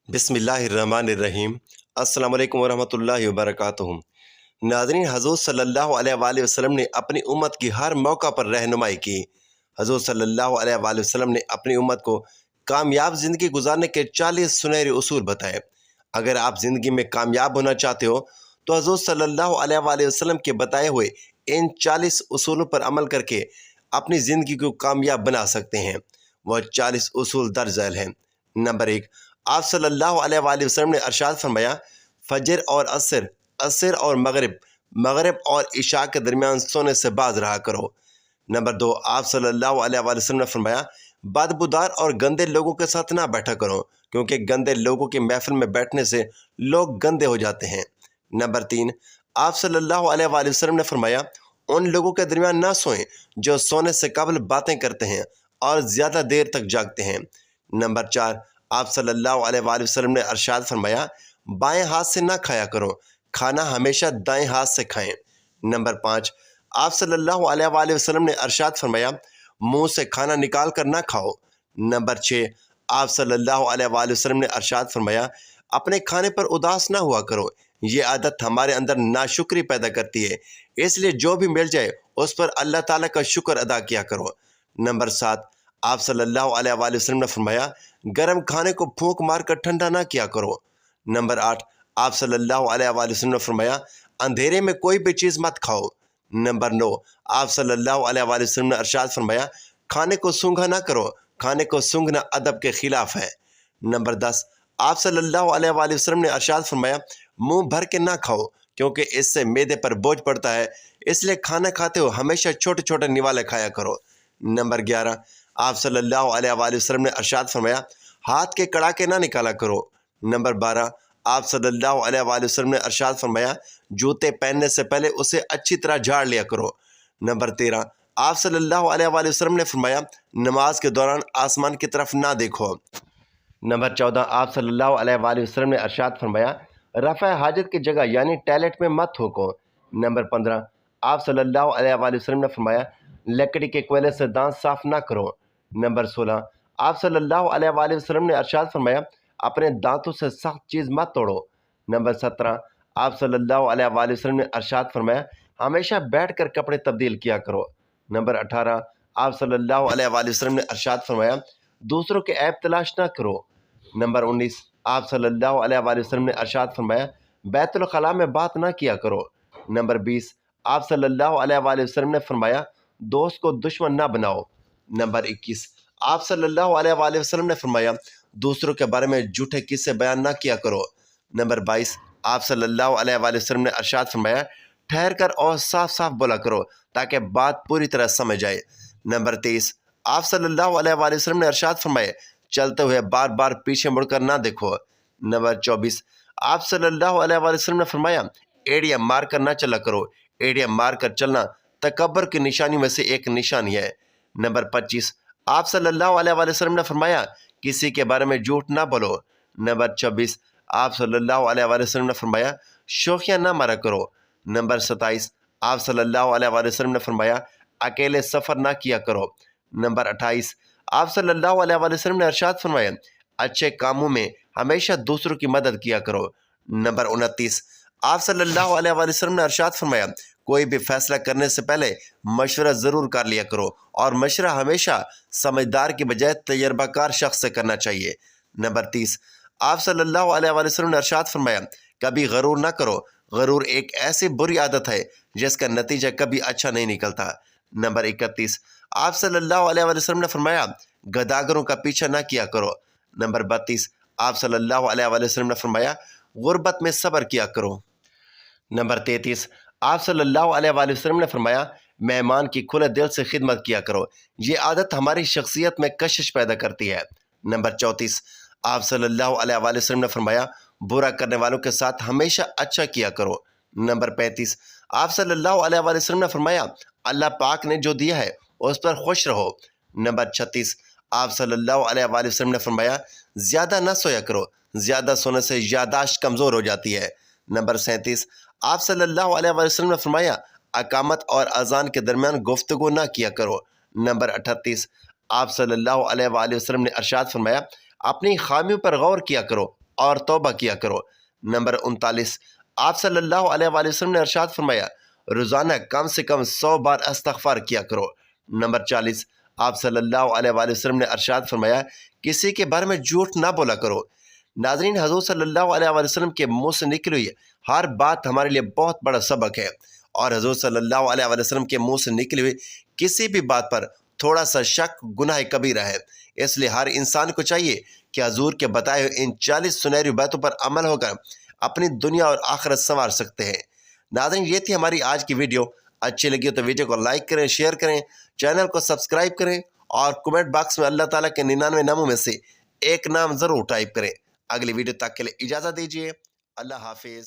बिस्मिल्लाहिर्रहमानिर्रहीम। अस्सलाम वालेकुम वरहमतुल्लाहि वबरकातुहू। नाज़रीन, हज़ूर सल्लल्लाहु अलैहि वसल्लम ने अपनी उम्मत की हर मौका पर रहनुमाई की। हज़ूर सल्लल्लाहु अलैहि वसल्लम ने अपनी उम्मत को कामयाब ज़िंदगी गुजारने के 40 सुनहरे उसूल बताए। अगर आप ज़िंदगी में कामयाब होना चाहते हो तो हज़ूर सल्लल्लाहु अलैहि वसल्लम के बताए हुए इन 40 उसूलों पर अमल करके अपनी ज़िंदगी को कामयाब बना सकते हैं। वह 40 उसूल दर्ज झैल हैं। नंबर 1, आप सल्लल्लाहु अलैहि वसल्लम ने इरशाद फरमाया, फजर और असर, असर और मगरिब, मगरिब और इशा के दरमियान सोने से बाज रहा करो। नंबर 2, आप सल्लल्लाहु अलैहि वसल्लम ने फरमाया, बदबूदार और गंदे लोगों के साथ ना बैठा करो, क्योंकि गंदे लोगों की महफिल में बैठने से लोग गंदे हो जाते हैं। नंबर 3, आप सल्लल्लाहु अलैहि वसल्लम ने फरमाया, उन लोगों के दरमियान ना सोएं जो सोने से कबल बातें करते हैं और ज़्यादा देर तक जागते हैं। नंबर 4, आप सल्लल्लाहु अलैहि वसल्लम ने इरशाद फरमाया, बाएं हाथ से ना खाया करो, खाना हमेशा दाएं हाथ से खाएं। नंबर 5, आप सल्लल्लाहु अलैहि वसल्लम ने इरशाद फरमाया, मुंह से खाना निकाल कर ना खाओ। नंबर 6, आप सल्लल्लाहु अलैहि वसल्लम ने इरशाद फरमाया, अपने खाने पर उदास ना हुआ करो, ये आदत हमारे अंदर नाशुक्री पैदा करती है, इसलिए जो भी मिल जाए उस पर अल्लाह ताला का शुक्र अदा किया करो। नंबर 7, आप सल्लल्लाहु अलैहि वसल्लम ने फरमाया, गर्म खाने को फूंक मार कर ठंडा ना किया करो। नंबर 8, आप सल्लल्लाहु अलैहि वसल्लम ने फरमाया, अंधेरे में कोई भी चीज़ मत खाओ। नंबर 9, आप सल्लल्लाहु अलैहि वसल्लम ने इरशाद फरमाया, खाने को सूंघा ना करो, खाने को सूंघना अदब के खिलाफ है। नंबर 10, आप सल्लल्लाहु अलैहि वसल्लम ने इरशाद फरमाया, मुंह भर के ना खाओ, क्योंकि इससे मैदे पर बोझ पड़ता है, इसलिए खाना खाते हो हमेशा छोटे छोटे निवाले खाया करो। नंबर 11, आप सल्लल्लाहु अलैहि वसल्लम ने इरशाद फरमाया, हाथ के कड़ाके ना निकाला करो। नंबर 12, आप सल्लल्लाहु अलैहि वसल्लम ने इरशाद फरमाया, जूते पहनने से पहले उसे अच्छी तरह झाड़ लिया करो। नंबर 13, आप सल्लल्लाहु अलैहि वसल्लम ने फरमाया, नमाज के दौरान आसमान की तरफ ना देखो। नंबर 14, आप सल्लल्लाहु अलैहि वसल्लम ने इरशाद फरमाया, रफ़ा हाजत की जगह यानी टॉयलेट में मत थूको। नंबर 15, आप सल्लल्लाहु अलैहि वसल्लम ने फरमाया, लकड़ी के कोयले से दांत साफ ना करो। नंबर 16, आप सल्लल्लाहु अलैहि वसल्लम ने इरशाद फरमाया, अपने दांतों से सख्त चीज़ मत तोड़ो। नंबर 17, आप सल्लल्लाहु अलैहि वसल्लम ने इरशाद फरमाया, हमेशा बैठ कर कपड़े तब्दील किया करो। नंबर 18, आप सल्लल्लाहु अलैहि वसल्लम ने इरशाद फरमाया, दूसरों के ऐब तलाश ना करो। नंबर 19, आप सल्लल्लाहु अलैहि वसल्लम ने इरशाद फरमाया, बैतुल खला में बात ना किया करो। नंबर 20, आप सल्लल्लाहु अलैहि वसल्लम ने फरमाया, दोस्त को दुश्मन ना बनाओ। नंबर 21, आप सल्लल्लाहु अलैहि वसल्लम ने फरमाया, दूसरों के बारे में झूठे किस्से बयान ना किया करो। नंबर 22, आप सल्लल्लाहु अलैहि वसल्लम ने इरशाद फरमाया, ठहर कर और साफ साफ बोला करो ताकि बात पूरी तरह समझ आए। नंबर 23, आप सल्लल्लाहु अलैहि वसल्लम ने इरशाद फरमाया, चलते हुए बार बार पीछे मुड़कर ना देखो। नंबर 24, आप सल्लल्लाहु अलैहि वसल्लम ने फरमाया, एड़ियाँ मार कर ना चला करो, एड़ियाँ मार कर चलना तकब्बर की निशानी में से एक निशानी है। नंबर 25, आप सल्लल्लाहु अलैहि वसल्लम ने फरमाया, किसी के बारे में झूठ ना बोलो। नंबर 26, आप सल्लल्लाहु अलैहि वसल्लम ने फरमाया, शोखियाँ ना मारा करो। नंबर 27, आप सल्लल्लाहु अलैहि वसल्लम ने फरमाया, अकेले सफ़र ना किया करो। नंबर 28, आप सल्लल्लाहु अलैहि वसल्लम ने इरशाद फरमाया, अच्छे कामों में हमेशा दूसरों की मदद किया करो। नंबर 29, आप सल्लल्लाहु अलैहि वसल्लम ने इरशाद फरमाया, कोई भी फैसला करने से पहले मशवरा ज़रूर कर लिया करो और मशवरा हमेशा समझदार की बजाय तजर्बाकार शख्स से करना चाहिए। नंबर 30, आप सल्लल्लाहु अलैहि वसल्लम ने इरशाद फरमाया, कभी गरूर ना करो, गरूर एक ऐसी बुरी आदत है जिसका नतीजा कभी अच्छा नहीं निकलता। नंबर 31, आप सल्लल्लाहु अलैहि वसल्लम ने फरमाया, गदागरों का पीछा ना किया करो। नंबर 32, आप सल्लल्लाहु अलैहि वसल्लम ने फरमाया, गुर्बत में सब्र किया करो। नंबर 33, आप सल्लल्लाहु अलैहि वसल्लम ने फरमाया, मेहमान की खुले दिल से खिदमत किया करो, ये आदत हमारी शख्सियत में कशिश पैदा करती है। नंबर 34, आप सल्लल्लाहु अलैहि वसल्लम ने फरमाया, बुरा करने वालों के साथ हमेशा अच्छा किया करो। नंबर 35, आप सल्लल्लाहु अलैहि वसल्लम ने फरमाया, अल्लाह पाक ने जो दिया है उस पर खुश रहो। नंबर 36, आप सल्लल्लाहु अलैहि वसल्लम ने फरमाया, ज़्यादा ना सोया करो, ज़्यादा सोने से यादाश्त कमज़ोर हो जाती है। नंबर 37, आप सल्लल्लाहु अलैहि वसल्लम ने फरमाया, अकामत और अजान के दरमियान गुफ्तगू ना किया करो। नंबर 38, आप सल्लल्लाहु अलैहि वसल्लम ने इरशाद फरमाया, अपनी खामियों पर गौर किया करो اور توبہ کیا کرو۔ نمبر 39، آپ صلی اللہ علیہ وآلہ وسلم نے ارشاد فرمایا روزانہ کم سے کم 100 بار استغفار کیا کرو۔ نمبر 40، آپ صلی اللہ علیہ وآلہ وسلم نے ارشاد فرمایا کسی کے بارے میں جھوٹ نہ بولا کرو۔ ناظرین، حضور صلی اللہ علیہ وآلہ وسلم کے منہ سے نکلی ہوئی ہر بات ہمارے لیے بہت بڑا سبق ہے، اور حضور صلی اللہ علیہ وآلہ وسلم کے منہ سے نکلی ہوئی کسی بھی بات پر تھوڑا سا شک گناہ کبیرہ ہے۔ اس لیے ہر انسان کو چاہیے کہ حضور کے بتائے ہوئے ان 40 سنہری باتوں پر عمل ہو کر اپنی دنیا اور آخرت سنوار سکتے ہیں۔ ناظرین، یہ تھی ہماری آج کی ویڈیو۔ اچھی لگی ہو تو ویڈیو کو لائک کریں، شیئر کریں، چینل کو سبسکرائب کریں، اور کمنٹ باکس میں اللہ تعالیٰ کے 99 ناموں میں سے ایک نام ضرور ٹائپ کریں۔ اگلی ویڈیو تک کے لیے اجازت دیجیے۔ اللہ حافظ۔